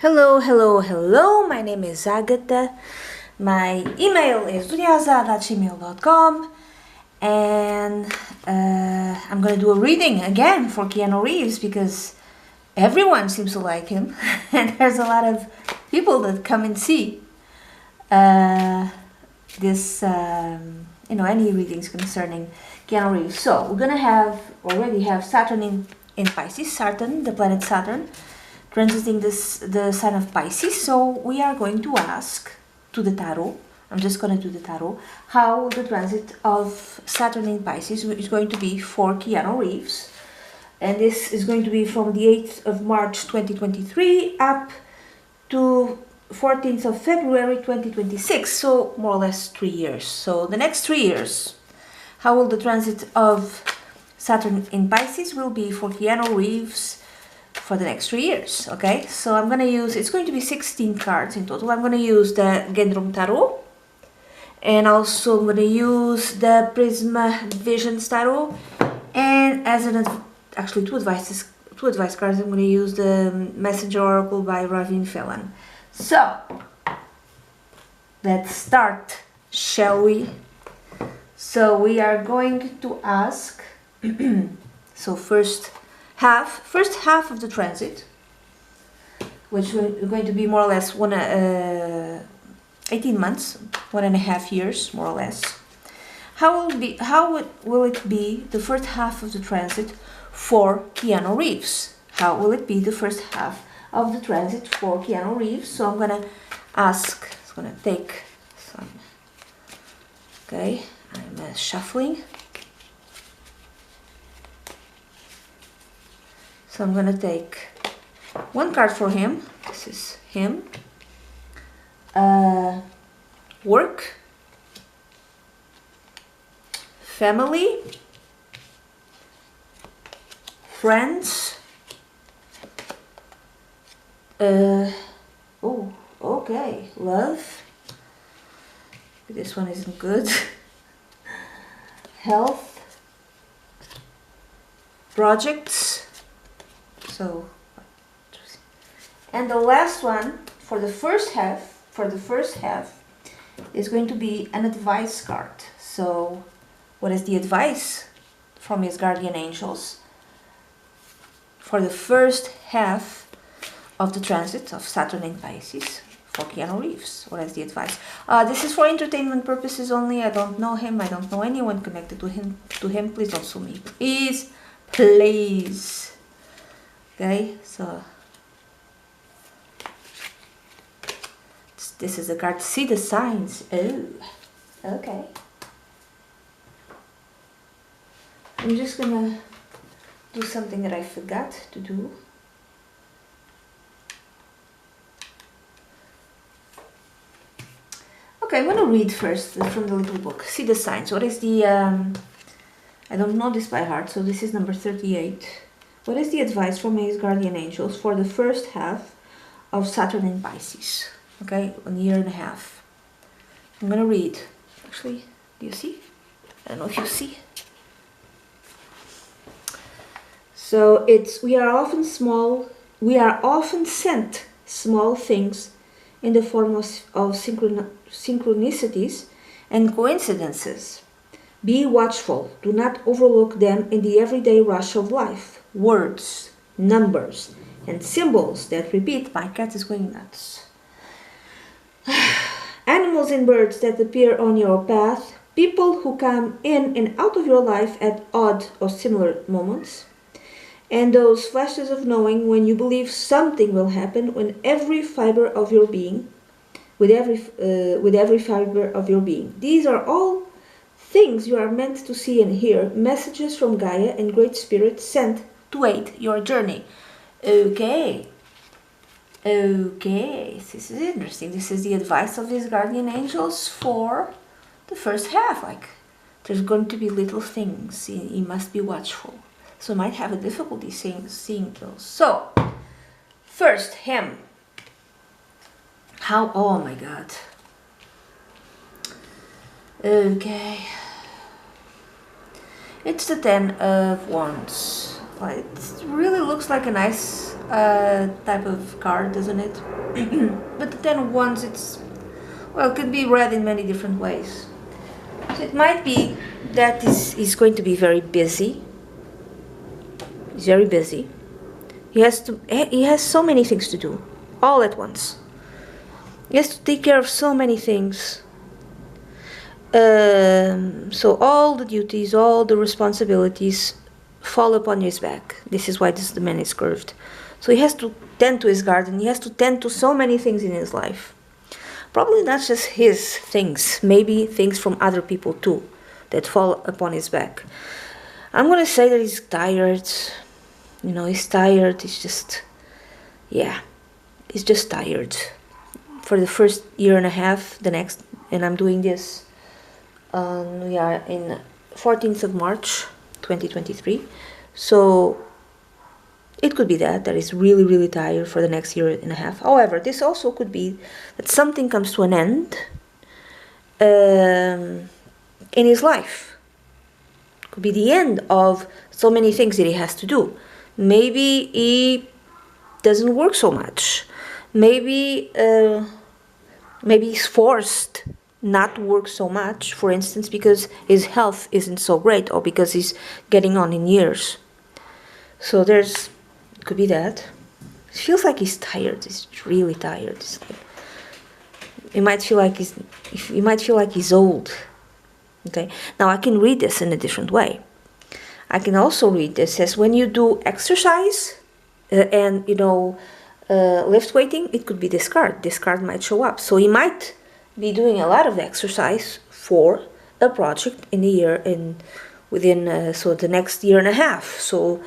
Hello, hello, hello. My name is Agatha. My email is duniaza@gmail.com, and I'm gonna do a reading again for Keanu Reeves because everyone seems to like him, and there's a lot of people that come and see this, any readings concerning Keanu Reeves. So we're gonna already have Saturn in Pisces. Saturn, the planet Saturn, transiting the sign of Pisces. So we are going to ask to the tarot. I'm just going to do the tarot. How the transit of Saturn in Pisces is going to be for Keanu Reeves. And this is going to be from the 8th of March 2023 up to 14th of February 2026. So more or less 3 years. So the next 3 years, how will the transit of Saturn in Pisces will be for Keanu Reeves for the next 3 years. Okay, so I'm going to use, it's going to be 16 cards in total. I'm going to use the Gendron Tarot, and also I'm going to use the Prisma Visions Tarot, and as actually two advice cards, I'm going to use the Messenger Oracle by Ravin Phelan. So let's start, shall we? So we are going to ask so first half of the transit, which is going to be more or less 18 months, 1.5 years, more or less. How will it be the first half of the transit for Keanu Reeves? How will it be the first half of the transit for Keanu Reeves? So I'm gonna ask. It's gonna take some. Okay, I'm shuffling. So I'm going to take one card for him. This is him. Work. Family. Friends. Oh, okay. Love. This one isn't good. Health. Projects. So, and the last one for the first half is going to be an advice card. So, what is the advice from his guardian angels for the first half of the transit of Saturn in Pisces for Keanu Reeves? What is the advice? This is for entertainment purposes only. I don't know him. I don't know anyone connected to him. Please don't sue me. Please. Okay, so this is the card. See the signs. Oh, okay. I'm just gonna do something that I forgot to do. Okay, I'm gonna read first from the little book. See the signs. What is the I don't know this by heart, so this is number 38. What is the advice from his guardian angels for the first half of Saturn in Pisces? Okay, 1.5 years. I'm gonna read. Actually, do you see? I don't know if you see. So it's we are often sent small things in the form of synchronicities and coincidences. Be watchful. Do not overlook them in the everyday rush of life. Words, numbers, and symbols that repeat. My cat is going nuts. Animals and birds that appear on your path. People who come in and out of your life at odd or similar moments. And those flashes of knowing when you believe something will happen when every fiber of your being, with every fiber of your being. These are all things you are meant to see and hear, messages from Gaia and Great Spirit sent to aid your journey. Okay, this is interesting. This is the advice of his guardian angels for the first half. Like, there's going to be little things. He must be watchful. So he might have a difficulty seeing those. So, first, him. How, oh my God. Okay. It's the 10 of Wands. It really looks like a nice type of card, doesn't it? But the Ten of Wands, it's, well, it could be read in many different ways. So it might be that he's going to be very busy. He's very busy. He has so many things to do, all at once. He has to take care of so many things. So all the duties, all the responsibilities fall upon his back. This is why the man is curved. So he has to tend to his garden. He has to tend to so many things in his life. Probably not just his things, maybe things from other people too, that fall upon his back. I'm going to say that he's tired. You know, he's tired. He's just, yeah, he's just tired. For the first year and a half, the next, and I'm doing this, we are in 14th of March, 2023. So it could be that he's really, really tired for the next year and a half. However, this also could be that something comes to an end in his life. It could be the end of so many things that he has to do. Maybe he doesn't work so much. Maybe he's forced not to work so much, for instance, because his health isn't so great, or because he's getting on in years. So could be that. It feels like he's tired. He's really tired. It's like, he might feel like he's old. Okay. Now I can read this in a different way. I can also read this as when you do exercise and lift weighting. It could be this card. This card might show up. So he might be doing a lot of exercise for a project in a year, within so the next year and a half. So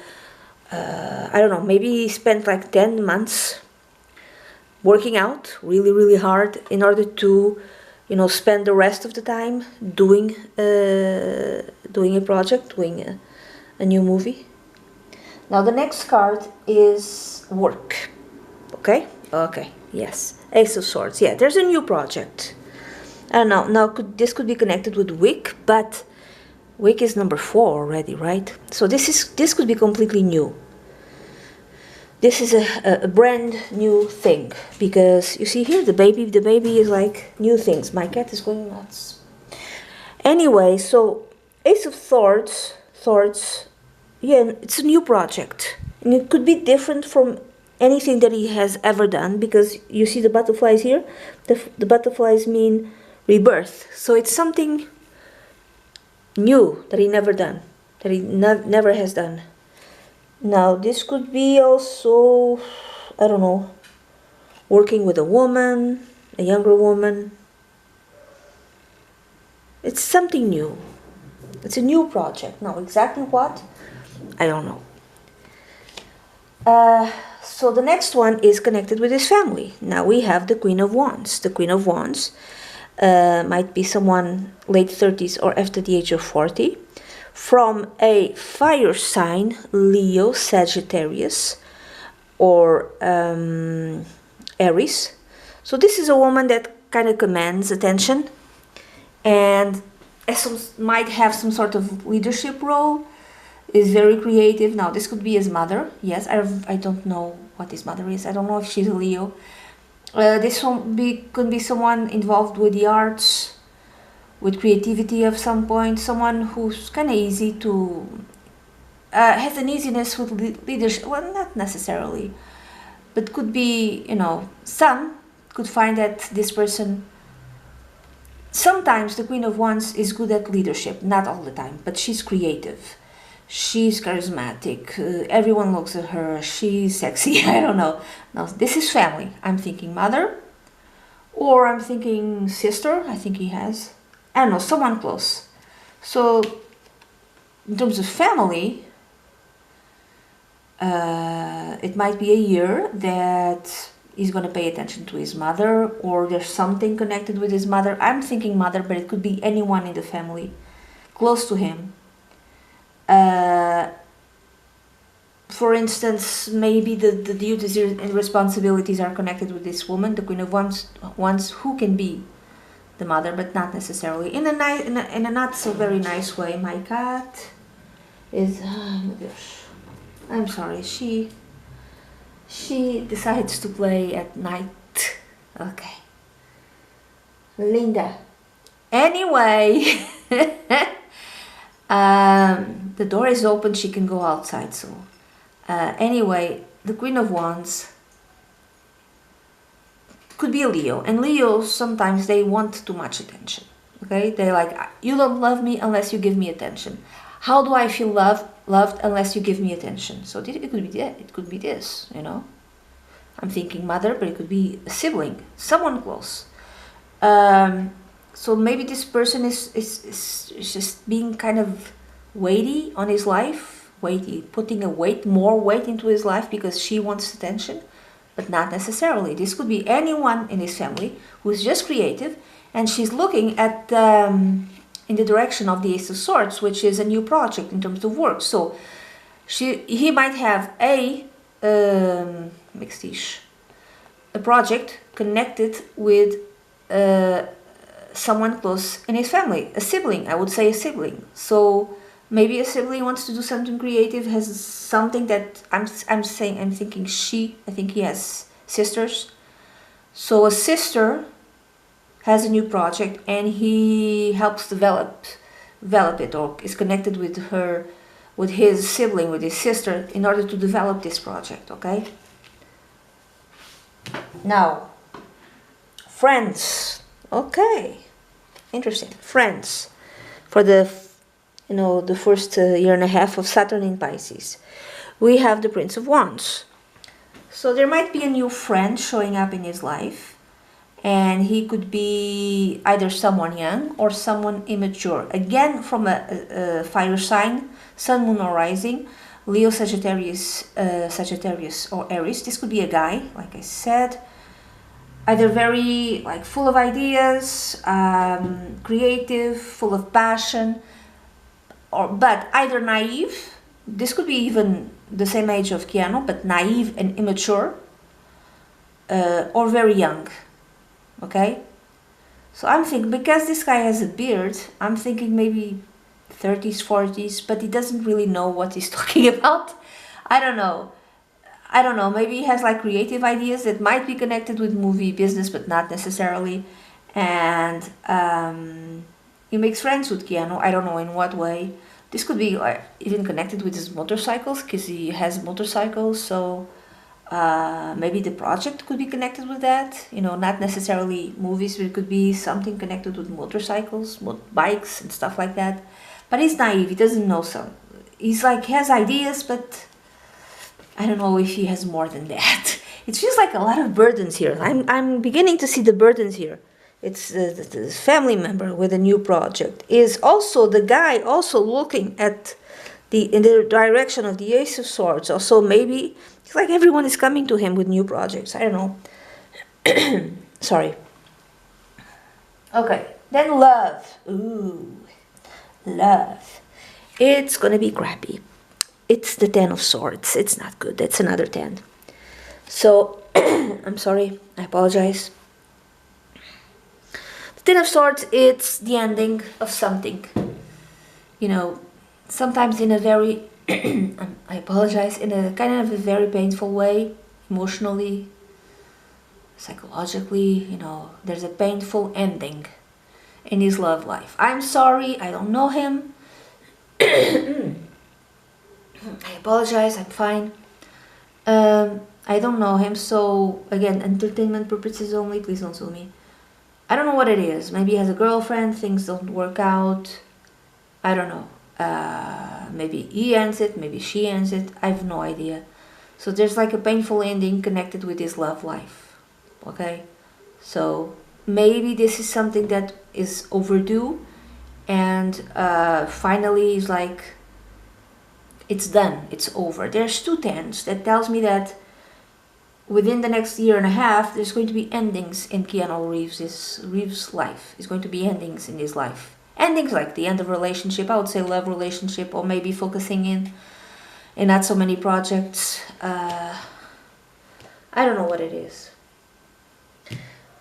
I don't know, maybe he spent like 10 months working out really, really hard in order to, spend the rest of the time doing a project, doing a new movie. Now the next card is work. Okay? Okay, yes. Ace of Swords. Yeah, there's a new project. I don't know. Now this could be connected with Wick, but Wick is number 4 already, right? So this could be completely new. This is a brand new thing, because you see here the baby is like new things. My cat is going nuts. Anyway, so Ace of Swords, yeah, it's a new project, and it could be different from anything that he has ever done, because you see the butterflies here. The butterflies mean rebirth. So it's something new that he never done, that he never has done. Now this could be also, I don't know, working with a woman, a younger woman. It's something new. It's a new project. Now exactly what? I don't know. So the next one is connected with his family. Now we have the Queen of Wands. The Queen of Wands might be someone late 30s or after the age of 40. From a fire sign, Leo, Sagittarius, or Aries. So this is a woman that kind of commands attention and might have some sort of leadership role, is very creative. Now this could be his mother. Yes, I don't know what his mother is. I don't know if she's a Leo. This could be someone involved with the arts, with creativity of some point, someone who's kind of easy to, has an easiness with leadership. Well, not necessarily, but could be, some could find that this person, sometimes the Queen of Wands is good at leadership, not all the time, but she's creative. She's charismatic, everyone looks at her, she's sexy, I don't know. Now, this is family. I'm thinking mother, or I'm thinking sister, I think he has. I don't know, someone close. So, in terms of family, it might be a year that he's going to pay attention to his mother, or there's something connected with his mother. I'm thinking mother, but it could be anyone in the family close to him. For instance, maybe the duties and responsibilities are connected with this woman, the Queen of Wands, who can be the mother, but not necessarily. In a not so very nice way. My cat is, oh my gosh, I'm sorry, she She decides to play at night. Okay. Linda. Anyway, the door is open, she can go outside. So anyway, the Queen of Wands could be a Leo, and Leos sometimes they want too much attention. Okay, they're like, you don't love me unless you give me attention. How do I feel loved unless you give me attention? So it could be that, it could be this, you know. I'm thinking mother, but it could be a sibling, someone close. So maybe this person is just being kind of weighty on his life, putting more weight into his life because she wants attention, but not necessarily. This could be anyone in his family who is just creative, and she's looking at in the direction of the Ace of Swords, which is a new project in terms of work. So he might have a project connected with someone close in his family, a sibling. I would say a sibling. So maybe a sibling wants to do something creative, has something that I think he has sisters. So a sister has a new project and he helps develop it, or is connected with his sibling, with his sister, in order to develop this project. Okay. Now, friends. Okay, interesting. Friends for the first year and a half of Saturn in Pisces. We have the Prince of Wands. So there might be a new friend showing up in his life, and he could be either someone young or someone immature. Again, from a fire sign, Sun, Moon, or Rising, Leo, Sagittarius, or Aries. This could be a guy, like I said, either very full of ideas, creative, full of passion, but either naive. This could be even the same age of Keanu, but naive and immature, or very young. Okay, so I'm thinking, because this guy has a beard, I'm thinking maybe 30s, 40s, but he doesn't really know what he's talking about. I don't know. Maybe he has creative ideas that might be connected with movie business, but not necessarily. And he makes friends with Keanu. I don't know in what way. This could be even connected with his motorcycles, because he has motorcycles. So maybe the project could be connected with that. Not necessarily movies, but it could be something connected with motorcycles, bikes, and stuff like that. But he's naive. He doesn't know some. He's he has ideas, but I don't know if he has more than that. It feels like a lot of burdens here. I'm beginning to see the burdens here. It's the family member with a new project. Is also the guy also looking at in the direction of the Ace of Swords. Also maybe it's like everyone is coming to him with new projects. I don't know. Sorry. Okay. Then love. Ooh. Love. It's gonna be crappy. It's the 10 of Swords. It's not good. That's another 10. So, I'm sorry. I apologize. The 10 of Swords, it's the ending of something. Sometimes in a very, I apologize, in a kind of a very painful way, emotionally, psychologically, there's a painful ending in his love life. I'm sorry, I don't know him. I apologize, I'm fine. I don't know him, so again, entertainment purposes only, please don't sue me. I don't know what it is. Maybe he has a girlfriend, things don't work out. I don't know. Maybe he ends it, maybe she ends it. I have no idea. So there's a painful ending connected with his love life. Okay? So maybe this is something that is overdue, and finally he's it's done, it's over. There's 2 tens. That tells me that within the next year and a half, there's going to be endings in Keanu Reeves' life. There's going to be endings in his life. Endings like the end of a relationship, I would say love relationship, or maybe focusing in not so many projects. I don't know what it is.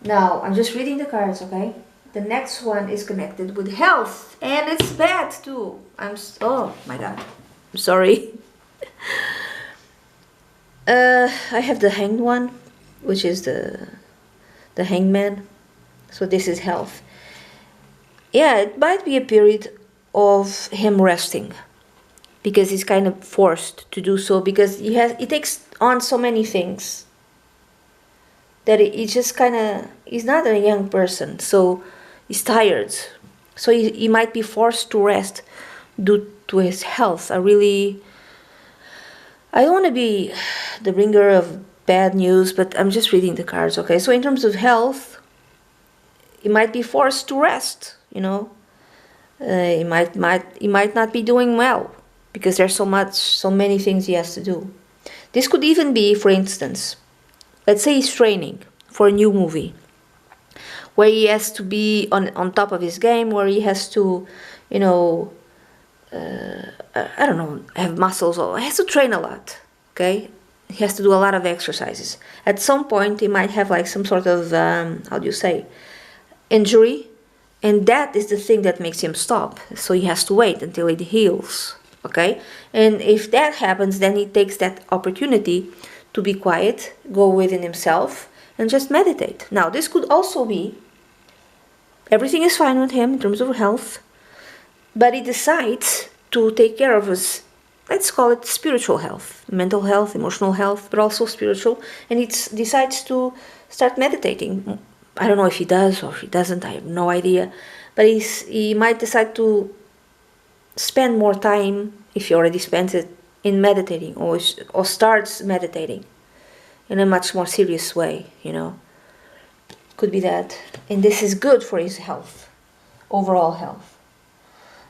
Now, I'm just reading the cards, okay? The next one is connected with health, and it's bad too. Oh my god. I'm sorry. I have the hanged one, which is the hangman. So this is health. Yeah, it might be a period of him resting, because he's kind of forced to do so, because he takes on so many things that he just kind of, he's not a young person, so he's tired. So he might be forced to rest due to his health. I don't want to be the bringer of bad news, but I'm just reading the cards, okay? So in terms of health, he might be forced to rest, you know. He might not be doing well, because there's so many things he has to do. This could even be, for instance, let's say he's training for a new movie, where he has to be on top of his game, where he has to, you know, I don't know, have muscles, or he has to train a lot, okay? He has to do a lot of exercises. At some point, he might have like some sort of, how do you say, injury, and that is the thing that makes him stop. So he has to wait until it heals, okay? And if that happens, then he takes that opportunity to be quiet, go within himself, and just meditate. Now, this could also be, everything is fine with him in terms of health, but he decides to take care of his, let's call it spiritual health, mental health, emotional health, but also spiritual, and he decides to start meditating. I don't know if he does or if he doesn't, I have no idea, but he might decide to spend more time, if he already spends it, in meditating, or starts meditating in a much more serious way, you know. Could be that. And this is good for his health, overall health.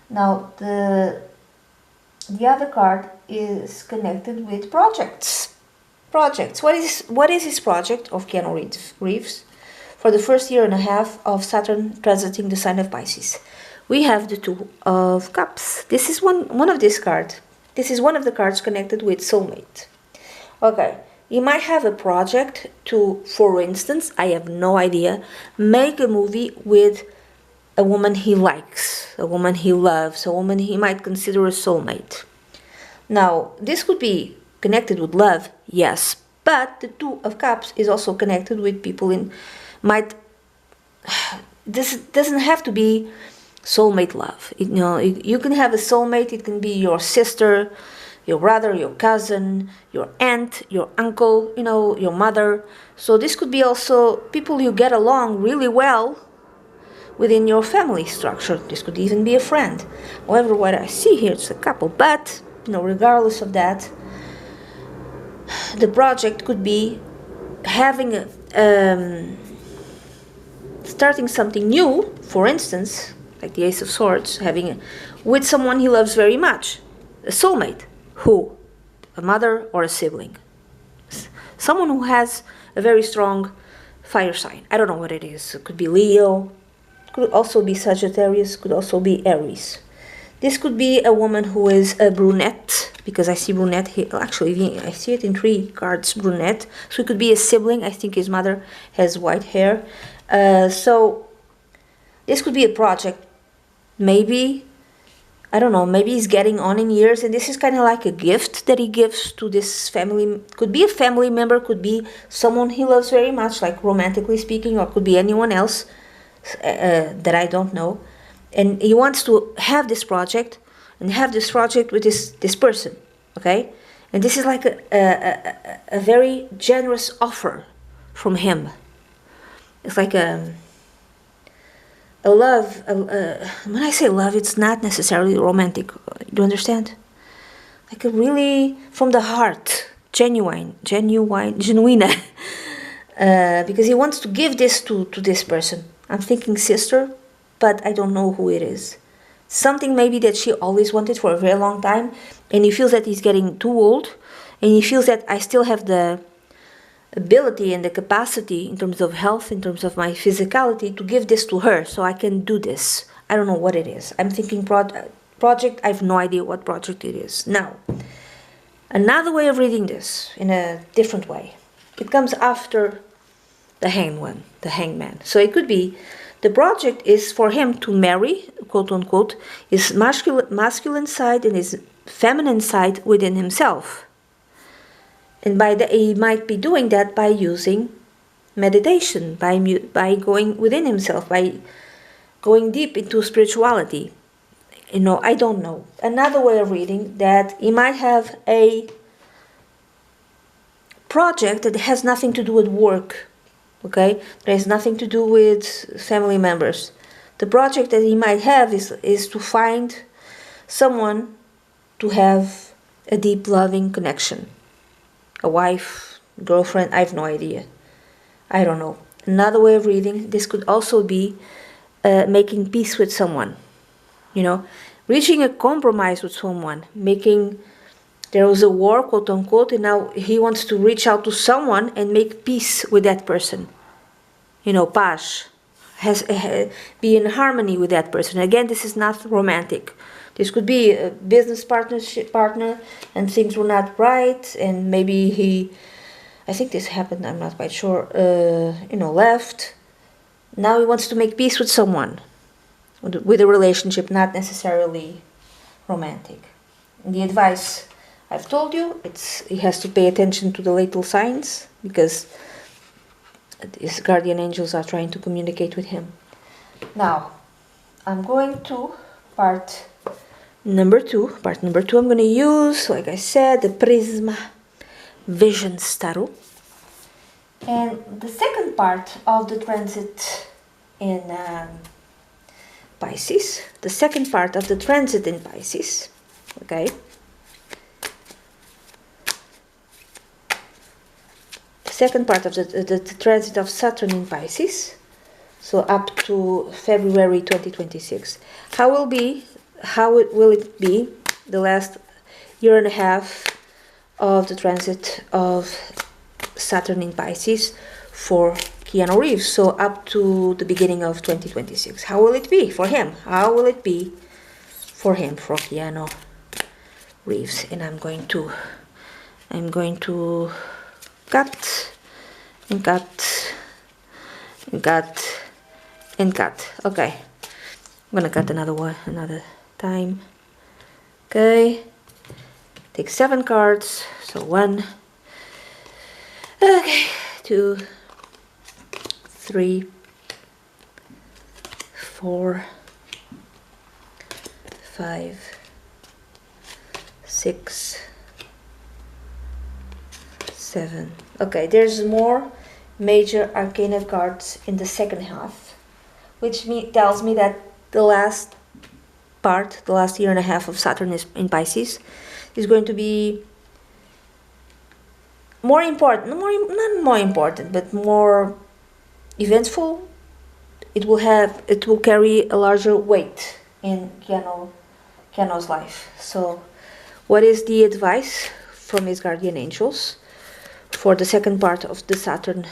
Now, the other card is connected with projects. Projects. What is his project of Keanu Reeves for the first year and a half of Saturn transiting the sign of Pisces? We have the Two of Cups. This is one of these cards. This is one of the cards connected with soulmate. Okay, you might have a project to, for instance, I have no idea, make a movie with a woman he likes, a woman he loves, a woman he might consider a soulmate. Now, this could be connected with love, yes, but the Two of Cups is also connected with people this doesn't have to be soulmate love. You know, you can have a soulmate. It can be your sister, your brother, your cousin, your aunt, your uncle, you know, your mother. So this could be also people you get along really well within your family structure. This could even be a friend. However, what I see here is a couple, but you know, regardless of that, the project could be having starting something new, for instance, like the Ace of Swords, with someone he loves very much, a soulmate. Who? A mother or a sibling. Someone who has a very strong fire sign. I don't know what it is. It could be Leo, could also be Sagittarius, could also be Aries. This could be a woman who is a brunette, because I see brunette here. Actually, I see it in 3 cards, brunette. So it could be a sibling. I think his mother has white hair. So this could be a project. Maybe, I don't know, maybe he's getting on in years, and this is kind of like a gift that he gives to this family. Could be a family member, could be someone he loves very much, like romantically speaking, or could be anyone else that I don't know. And he wants to have this project, and have this project with this person, okay? And this is like a very generous offer from him. It's like a love. When I say love, it's not necessarily romantic. Do you understand? Like a really from the heart, genuine. Because he wants to give this to this person. I'm thinking sister, but I don't know who it is. Something maybe that she always wanted for a very long time, and he feels that he's getting too old, and he feels that I still have the ability and the capacity in terms of health, in terms of my physicality, to give this to her, so I can do this. I don't know what it is. I'm thinking project. I have no idea what project it is. Now, another way of reading this in a different way. It comes after the hangman. So it could be the project is for him to marry, quote unquote, his masculine side and his feminine side within himself. And he might be doing that by using meditation, by going within himself, by going deep into spirituality. You know, I don't know. Another way of reading that he might have a project that has nothing to do with work. Okay, there has nothing to do with family members. The project that he might have is to find someone to have a deep loving connection. A wife, girlfriend, I have no idea. I don't know. Another way of reading, this could also be making peace with someone. You know, reaching a compromise with someone, there was a war, quote unquote, and now he wants to reach out to someone and make peace with that person. You know, paz, be in harmony with that person. Again, this is not romantic. This could be a business partner, and things were not right, and maybe I think this happened, I'm not quite sure, left. Now he wants to make peace with someone, with a relationship, not necessarily romantic. And the advice I've told you, he has to pay attention to the little signs, because his guardian angels are trying to communicate with him. Now, I'm going to part number two. Part number two, I'm going to use, like I said, the Prisma Visions Tarot. And the second part of the transit in Pisces, the second part of the transit in Pisces, okay? The second part of the transit of Saturn in Pisces, so up to February 2026. How will it be the last year and a half of the transit of Saturn in Pisces for Keanu Reeves, so up to the beginning of 2026. How will it be for him? How will it be for him, for Keanu Reeves? And I'm going to cut and cut and cut and cut. Okay, I'm gonna cut another time. Okay, take 7 cards. So 1, okay, 2, 3, 4, 5, 6, 7. Okay, there's more major arcana cards in the second half, which tells me that the last year and a half of Saturn in Pisces is going to be more important, not more important, but more eventful. It will carry a larger weight in Keanu's life. So, what is the advice from his guardian angels for the second part of the Saturn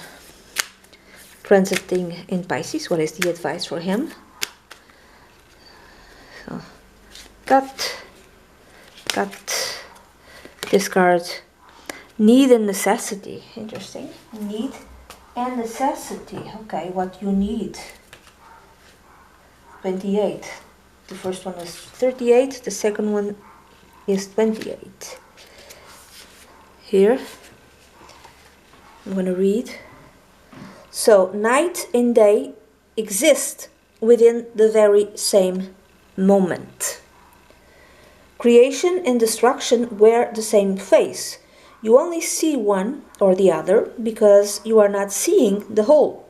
transiting in Pisces? What is the advice for him? So, cut, discard, need and necessity. Interesting. Need and necessity. Okay, what you need. 28. The first one is 38. The second one is 28. Here, I'm going to read. So, night and day exist within the very same moment. Creation and destruction wear the same face. You only see one or the other because you are not seeing the whole.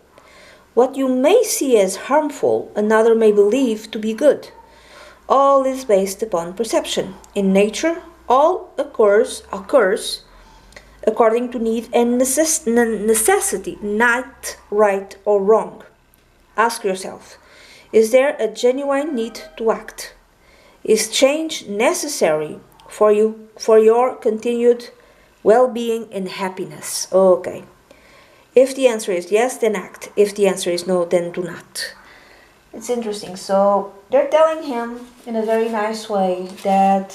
What you may see as harmful, another may believe to be good. All is based upon perception. In nature, all occurs according to need and necessity, not right or wrong. Ask yourself, is there a genuine need to act? Is change necessary for your continued well-being and happiness? Okay. If the answer is yes, then act. If the answer is no, then do not. It's interesting. So they're telling him in a very nice way that,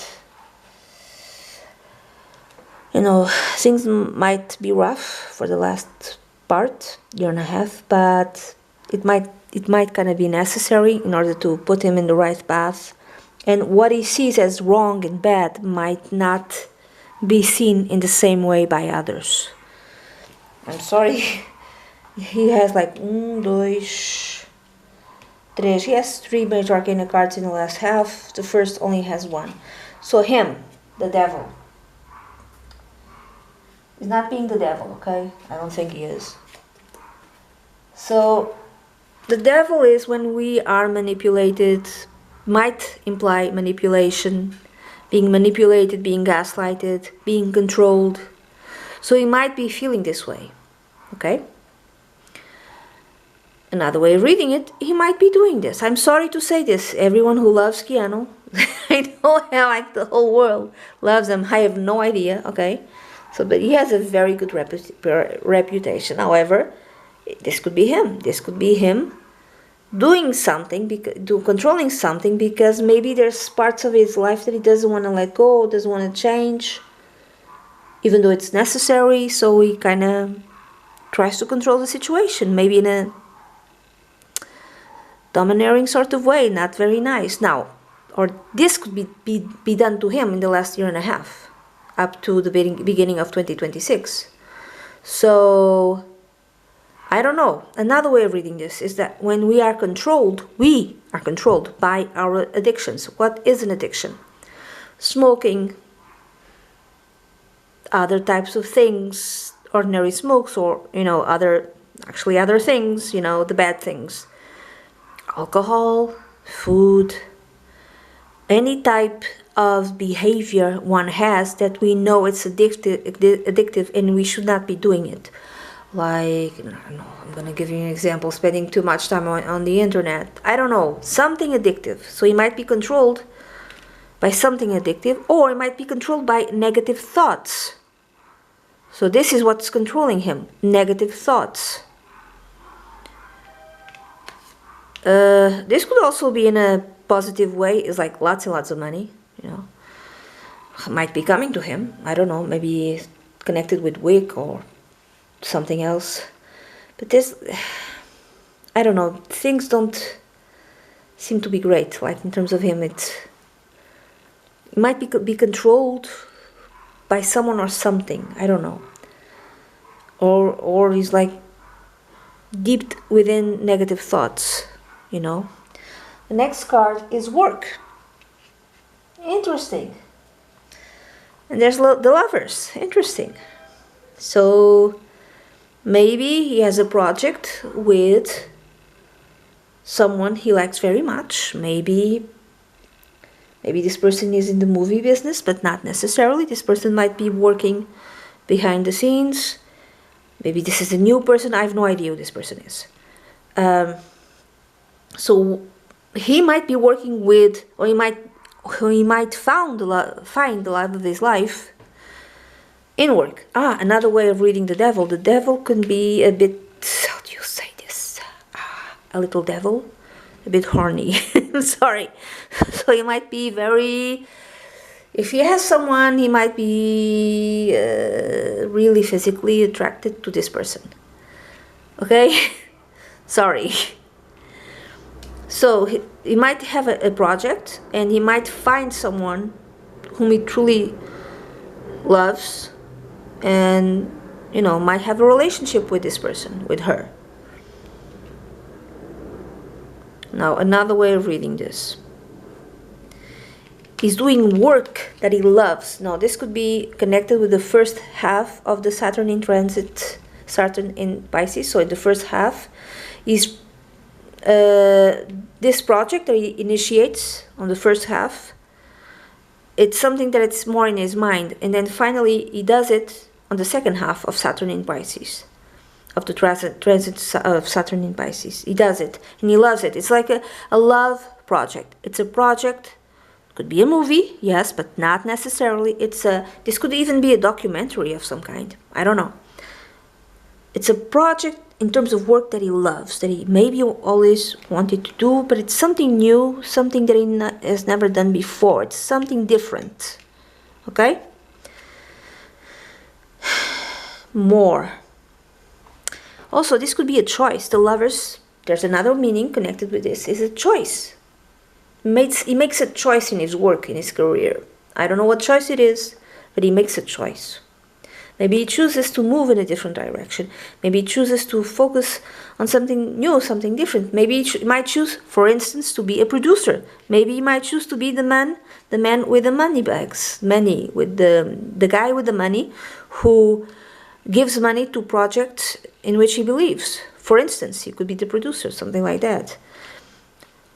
things might be rough for the last year and a half, but it might kind of be necessary in order to put him in the right path. And what he sees as wrong and bad might not be seen in the same way by others. I'm sorry. He has like 1, 2, 3. He has 3 major arcana cards in the last half. The first only has 1. So him, the devil, is not being the devil, okay? I don't think he is. So the devil is when we are manipulated, might imply manipulation, being manipulated, being gaslighted, being controlled. So he might be feeling this way, okay? Another way of reading it, he might be doing this. I'm sorry to say this, everyone who loves Keanu, I know how like the whole world loves him, I have no idea, okay? So, but he has a very good reputation. However, this could be him. This could be him doing something, controlling something, because maybe there's parts of his life that he doesn't want to let go, doesn't want to change, even though it's necessary. So he kind of tries to control the situation, maybe in a domineering sort of way, not very nice. Now, or this could be done to him in the last year and a half, up to the beginning of 2026. So I don't know. Another way of reading this is that when we are controlled by our addictions. What is an addiction? Smoking, other types of things, ordinary smokes, or other things, the bad things. Alcohol, food, any type of behavior one has that we know it's addictive and we should not be doing it. Like, I don't know, I'm gonna give you an example, spending too much time on the internet. I don't know, something addictive. So he might be controlled by something addictive, or he might be controlled by negative thoughts. So this is what's controlling him, negative thoughts. This could also be in a positive way, is like lots and lots of money, might be coming to him. I don't know, maybe connected with WIC or something else. But this, I don't know, things don't seem to be great. Like in terms of him, it might be controlled by someone or something. I don't know. Or he's like deep within negative thoughts. The next card is work. Interesting. And there's the Lovers. Interesting. So maybe he has a project with someone he likes very much. Maybe this person is in the movie business, but not necessarily. This person might be working behind the scenes. Maybe this is a new person. I have no idea who this person is. So he might be working with, or he might find the love of his life in work. Another way of reading the devil. The devil can be a bit, how do you say this? A little devil, a bit horny. Sorry. So he might be very, if he has someone, he might be really physically attracted to this person. Okay? Sorry. So he might have a project, and he might find someone whom he truly loves, and might have a relationship with this person, with her. Now, another way of reading this. He's doing work that he loves. Now, this could be connected with the first half of the Saturn in transit, Saturn in Pisces. So in the first half, he's this project that he initiates on the first half, it's something that it's more in his mind, and then finally he does it on the second half of Saturn in Pisces, of the transit of Saturn in Pisces. He does it and he loves it. It's like a love project. It's a project. Could be a movie, yes, but not necessarily. This could even be a documentary of some kind. I don't know. It's a project in terms of work that he loves, that he maybe always wanted to do, but it's something new, something that he has never done before. It's something different. Okay? More. Also, this could be a choice. The Lovers, there's another meaning connected with this, is a choice. He makes a choice in his work, in his career. I don't know what choice it is, but he makes a choice. Maybe he chooses to move in a different direction. Maybe he chooses to focus on something new, something different. Maybe he might choose, for instance, to be a producer. Maybe he might choose to be the man with the money bags, with the guy with the money who gives money to projects in which he believes. For instance, he could be the producer, something like that.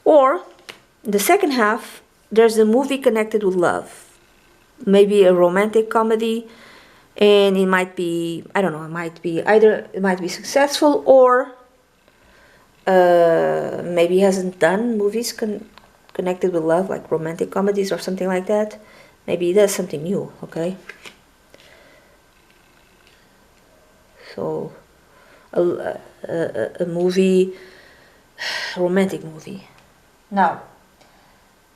Or, in the second half, there's a movie connected with love. Maybe a romantic comedy. And it might be, I don't know, it might be successful, or maybe he hasn't done movies connected with love, like romantic comedies or something like that. Maybe he does something new, okay? So, a movie, romantic movie. Now,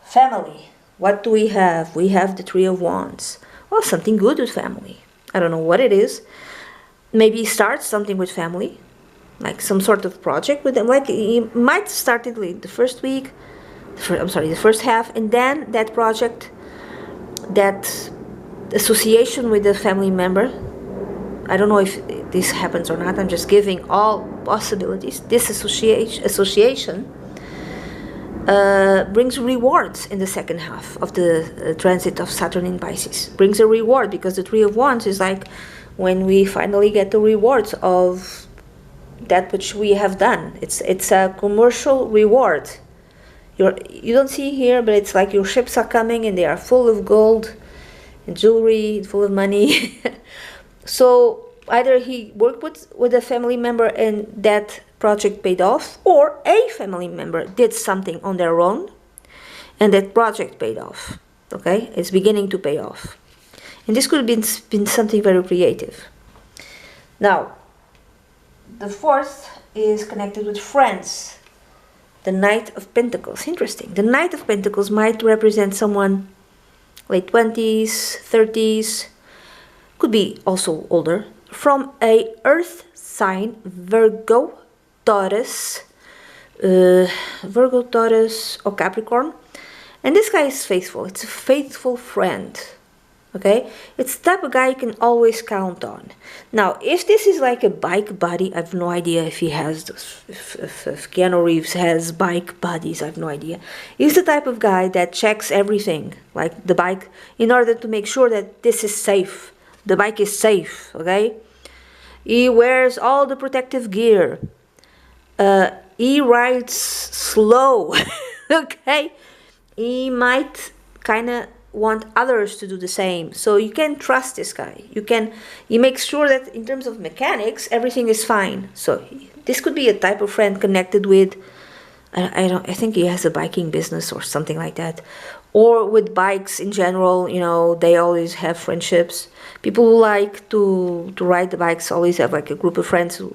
family. What do we have? We have the Three of Wands. Well, something good with family. I don't know what it is. Maybe start something with family, like some sort of project with them. Like he might start it like the first week, the first half, and then that project, that association with the family member. I don't know if this happens or not. I'm just giving all possibilities. This association brings rewards in the second half of the transit of Saturn in Pisces. Brings a reward, because the Three of Wands is like when we finally get the rewards of that which we have done. It's a commercial reward. You don't see here, but it's like your ships are coming and they are full of gold and jewelry, full of money. So either he worked with a family member and that project paid off, or a family member did something on their own and that project paid off. Okay, it's beginning to pay off, and this could have been something very creative. Now, the fourth is connected with friends. The Knight of Pentacles. Interesting. The Knight of Pentacles might represent someone late 20s, 30s, could be also older, from a earth sign, Virgo, Taurus, or Capricorn. And this guy is faithful. It's a faithful friend. Okay? It's the type of guy you can always count on. Now, if this is like a bike buddy, I have no idea if he has those, if Keanu Reeves has bike buddies, I have no idea. He's the type of guy that checks everything, like the bike, in order to make sure that this is safe. The bike is safe, okay? He wears all the protective gear. He rides slow, okay? He might kind of want others to do the same. So you can trust this guy. He makes sure that in terms of mechanics, everything is fine. So this could be a type of friend connected with, I think he has a biking business or something like that. Or with bikes in general, you know, they always have friendships. People who like to ride the bikes always have like a group of friends who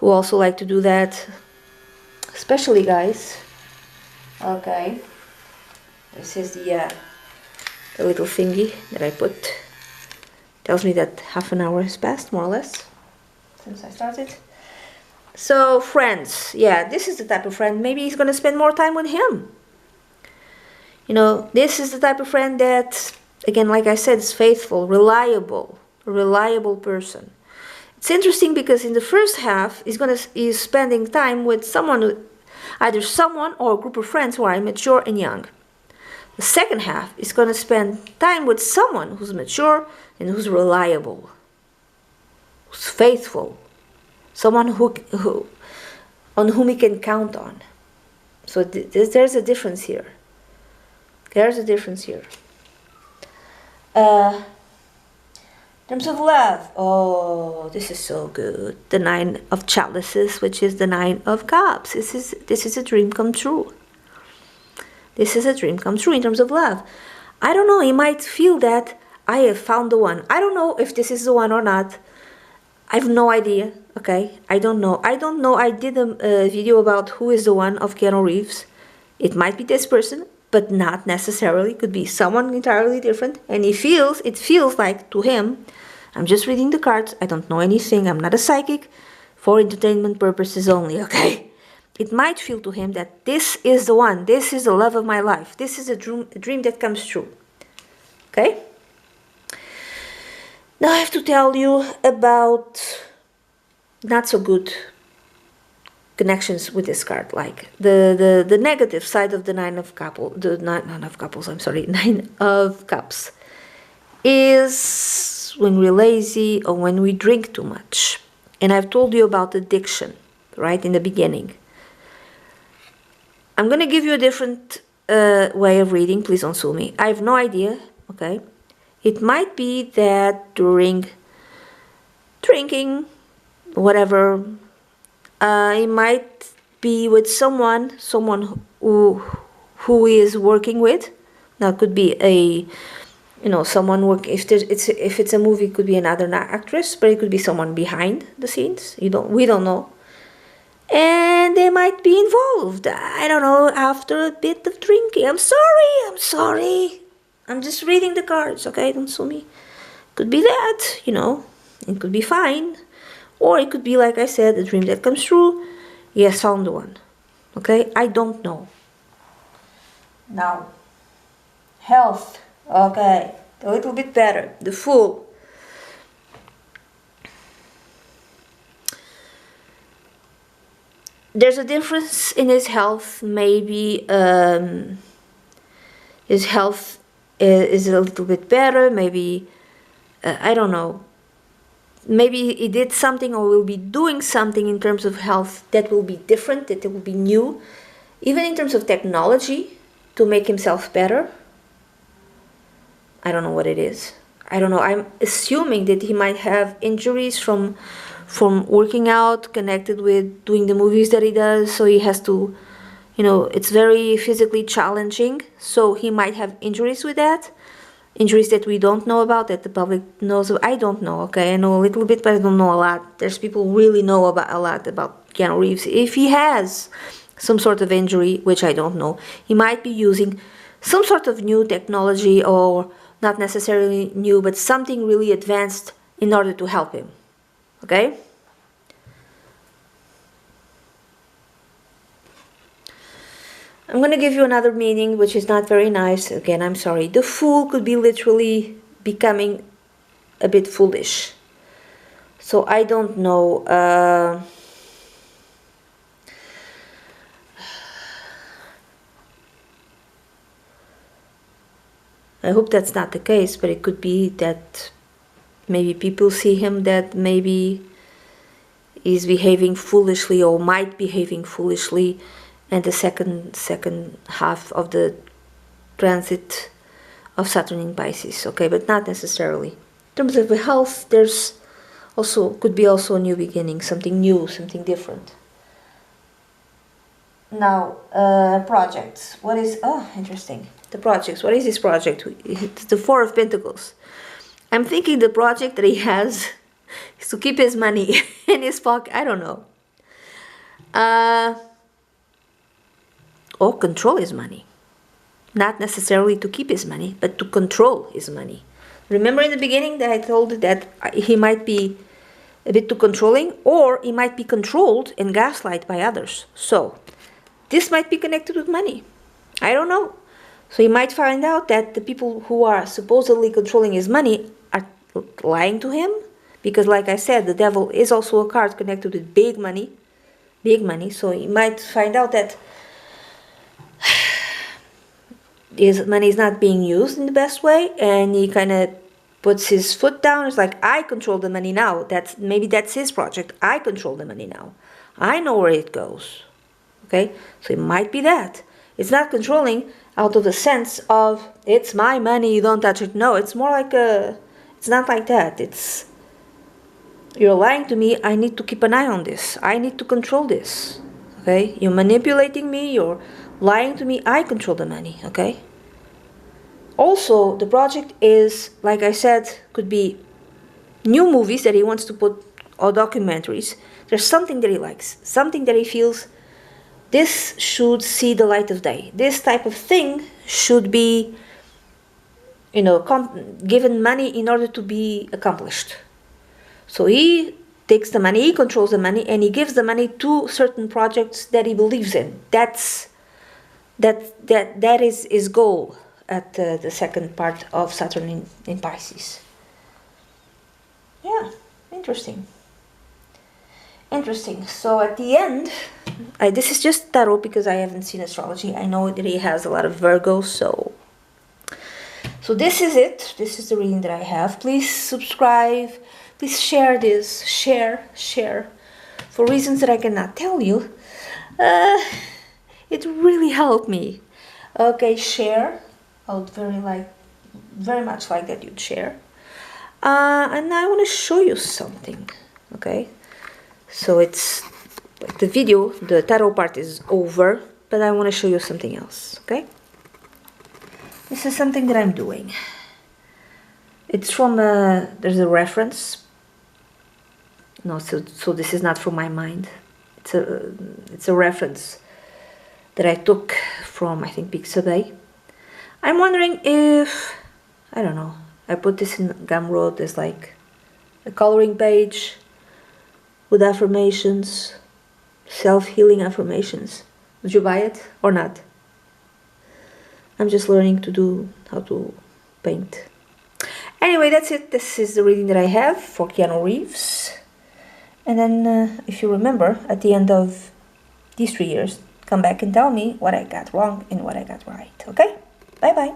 also like to do that. Especially guys. Okay. This is the little thingy that I put. Tells me that half an hour has passed, more or less, since I started. So, friends. Yeah, this is the type of friend. Maybe he's going to spend more time with him. You know, this is the type of friend that, again, like I said, is faithful, reliable, a reliable person. It's interesting because in the first half, he's spending time with someone, either someone or a group of friends who are mature and young. The second half is going to spend time with someone who's mature and who's reliable, who's faithful, someone on whom he can count on. So there's a difference here. There's a difference here. In terms of love, oh, this is so good. The Nine of Chalices, which is the Nine of Cups. This is a dream come true. This is a dream come true in terms of love. I don't know, you might feel that I have found the one. I don't know if this is the one or not. I have no idea, okay? I don't know. I did a video about who is the one of Keanu Reeves. It might be this person, but not necessarily. It could be someone entirely different. And it feels like to him, I'm just reading the cards. I don't know anything. I'm not a psychic. For entertainment purposes only, okay? It might feel to him that this is the one. This is the love of my life. This is a dream that comes true. Okay? Now I have to tell you about not so good connections with this card, like the negative side of the Nine of Cups is when we're lazy or when we drink too much. And I've told you about addiction, right, in the beginning. I'm going to give you a different way of reading. Please don't sue me. I have no idea, okay? It might be that during drinking, whatever, it might be with someone who is working with. Now, it could be a, someone work. If it's a movie, it could be another actress, but it could be someone behind the scenes. We don't know. And they might be involved, I don't know, after a bit of drinking. I'm sorry. I'm just reading the cards, okay? Don't sue me. Could be that, it could be fine. Or it could be, like I said, a dream that comes true. Yes, found the one. Okay? I don't know. Now, health. Okay, a little bit better. The Fool. There's a difference in his health. Maybe his health is a little bit better. Maybe, I don't know. Maybe he did something or will be doing something in terms of health that will be different, that will be new. Even in terms of technology to make himself better. I don't know what it is. I don't know. I'm assuming that he might have injuries from working out, connected with doing the movies that he does. So he has to, it's very physically challenging. So he might have injuries with that. Injuries that we don't know about, that the public knows. I don't know, okay? I know a little bit, but I don't know a lot. There's people who really know a lot about Keanu Reeves. If he has some sort of injury, which I don't know, he might be using some sort of new technology, or not necessarily new, but something really advanced in order to help him, okay? I'm going to give you another meaning, which is not very nice. Again, I'm sorry. The Fool could be literally becoming a bit foolish. So I don't know. I hope that's not the case, but it could be that maybe people see him that maybe he's behaving foolishly or might behaving foolishly. And the second half of the transit of Saturn in Pisces, okay, but not necessarily. In terms of health, there's could be also a new beginning, something new, something different. Now, projects. What is, interesting. The projects. What is this project? It's the Four of Pentacles. I'm thinking the project that he has is to keep his money in his pocket. I don't know. Or control his money. Not necessarily to keep his money, but to control his money. Remember in the beginning that I told you that he might be a bit too controlling, or he might be controlled and gaslighted by others. So, this might be connected with money. I don't know. So he might find out that the people who are supposedly controlling his money are lying to him. Because like I said, the devil is also a card connected with big money. Big money. So he might find out that his money is not being used in the best way, and he kind of puts his foot down. It's like, I control the money now. Maybe that's his project. I control the money now. I know where it goes. Okay, so it might be that. It's not controlling out of the sense of, it's my money, you don't touch it. No, it's more like it's not like that. It's, you're lying to me, I need to keep an eye on this. I need to control this. Okay, you're manipulating me, you're lying to me, I control the money. Okay. Also, the project is, like I said, could be new movies that he wants to put, or documentaries. There's something that he likes, something that he feels this should see the light of day. This type of thing should be, given money in order to be accomplished. So he takes the money, he controls the money, and he gives the money to certain projects that he believes in. That is his goal at the second part of Saturn in Pisces. Interesting. Interesting. So at the end, this is just tarot because I haven't seen astrology. I know that he has a lot of Virgos, so this is it. This is the reading that I have. Please subscribe. Please share this. Share. For reasons that I cannot tell you. It really helped me. Okay, share. I would very much like that you'd share. And I want to show you something. Okay. So it's like the video, the tarot part is over, but I want to show you something else. Okay. This is something that I'm doing. It's from there's a reference. No, so this is not from my mind. It's a reference that I took from, I think, Pixabay. I'm wondering if, I don't know, I put this in Gumroad as like a coloring page with affirmations, self-healing affirmations. Would you buy it or not? I'm just learning to do how to paint. Anyway, that's it. This is the reading that I have for Keanu Reeves. And then, if you remember, at the end of these 3 years, come back and tell me what I got wrong and what I got right. Okay? Bye-bye.